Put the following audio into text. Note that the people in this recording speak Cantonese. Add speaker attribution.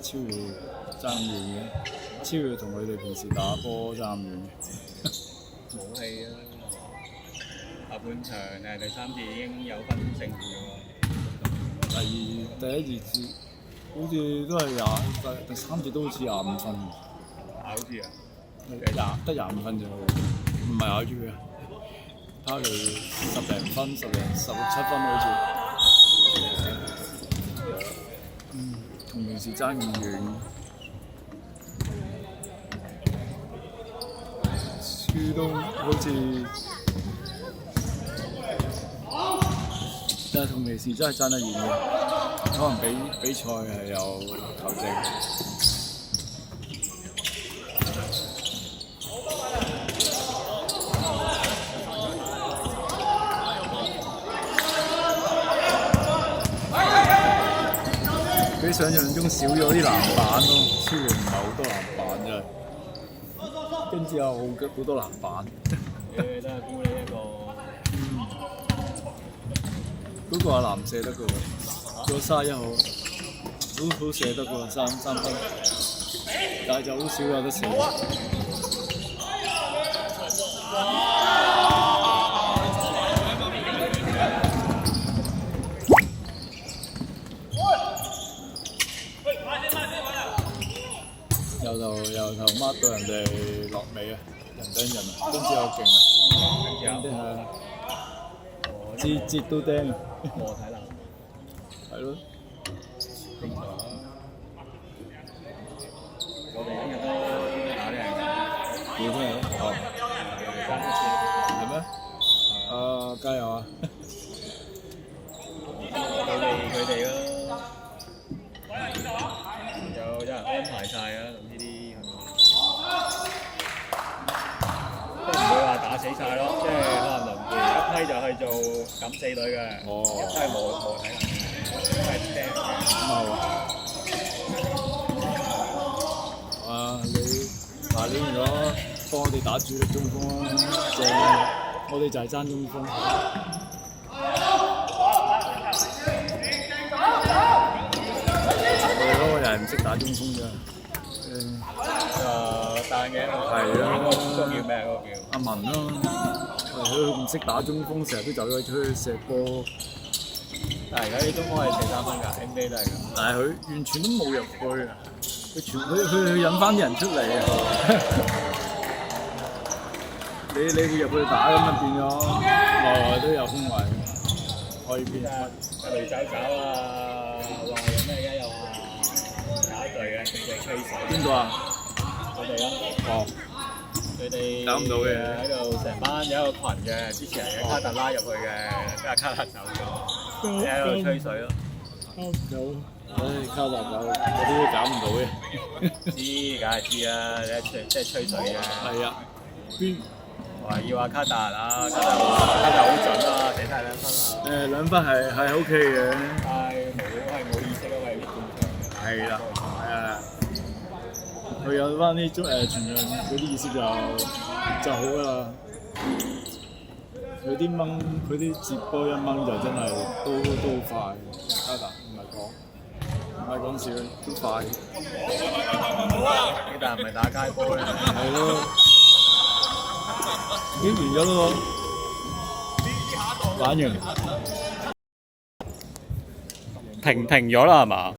Speaker 1: 超越爭遠嘅，超越同佢哋平時打波爭遠嘅。
Speaker 2: 冇氣啊！下半場第三節已經有分勝負喎。
Speaker 1: 第一節好似都係第三節都好似25分，
Speaker 2: 咬住啊！
Speaker 1: 得25分啫，唔係咬住嘅。他哋10零分、16、17分好似，同平時爭咁遠。輸都好似，但係同平時真係爭得遠嘅，可能比賽係有球證。比想象中少咗啲籃板咯，超越唔係好多籃板真係。跟住有好多籃板。
Speaker 2: 真係估你一個。
Speaker 1: 嗰個阿南射得嘅喎，個31號，好射得嘅喎，三分，但係就好少有得射。由頭 mark 到人哋落尾啊！人釘人啊，跟住又勁啊！跟住係節都釘啊！
Speaker 2: 磨體能。
Speaker 1: 係咯。
Speaker 2: 精彩啊！我哋今日都打啲人。
Speaker 1: 要聽日咯。係咩？加油啊！
Speaker 2: 佢哋咯。有人安排晒啊！呢啲都唔會話打死晒咯，即係可能輪迴一批就去做敢死隊嘅，一批冇體能嘅，一批釘嘅。
Speaker 1: 你如果幫我哋打主力中鋒啊，正！我哋就係爭中鋒。我又係唔識打中鋒啫。
Speaker 2: 單嘅。
Speaker 1: 係啊。
Speaker 2: 嗰個叫咩？嗰個叫
Speaker 1: 阿文咯。佢唔識打中鋒，成日都走咗出去射波。
Speaker 2: 但係而家啲中鋒係射3分㗎 ，NBA 都係咁。
Speaker 1: 但係佢完全都冇入去啊！佢引翻啲人出嚟啊！你會入去打咁啊，變咗內外都有空位，可以變。
Speaker 2: 雷走啊！話有咩而家又話搞一隊嘅，佢哋吹水。
Speaker 1: 邊個啊？
Speaker 2: 佢哋咯。
Speaker 1: 哦。
Speaker 2: 佢哋
Speaker 1: 搞唔到嘅。
Speaker 2: 喺度成班有一個群嘅，之前係卡特拉入去嘅，跟住卡特走咗，喺度吹水咯。
Speaker 1: 搞唔到。卡特走，嗰啲都搞唔到嘅。
Speaker 2: 知，梗係知啦，你即係吹水嘅。
Speaker 1: 係啊。邊？
Speaker 2: 話要話卡特啊，卡特好準啊，射晒2分啊。
Speaker 1: 2分係 OK 嘅。
Speaker 2: 係冇意識啊，為啲半場。
Speaker 1: 係啦，係啊。佢有翻啲全場嗰啲意識就好㗎啦。佢啲接波一掹就真係都好快，卡特唔係講笑，都快。
Speaker 2: 但係唔係打街波咧？
Speaker 1: 係咯。已經完咗咯喎，玩完。
Speaker 2: 停咗啦係嘛？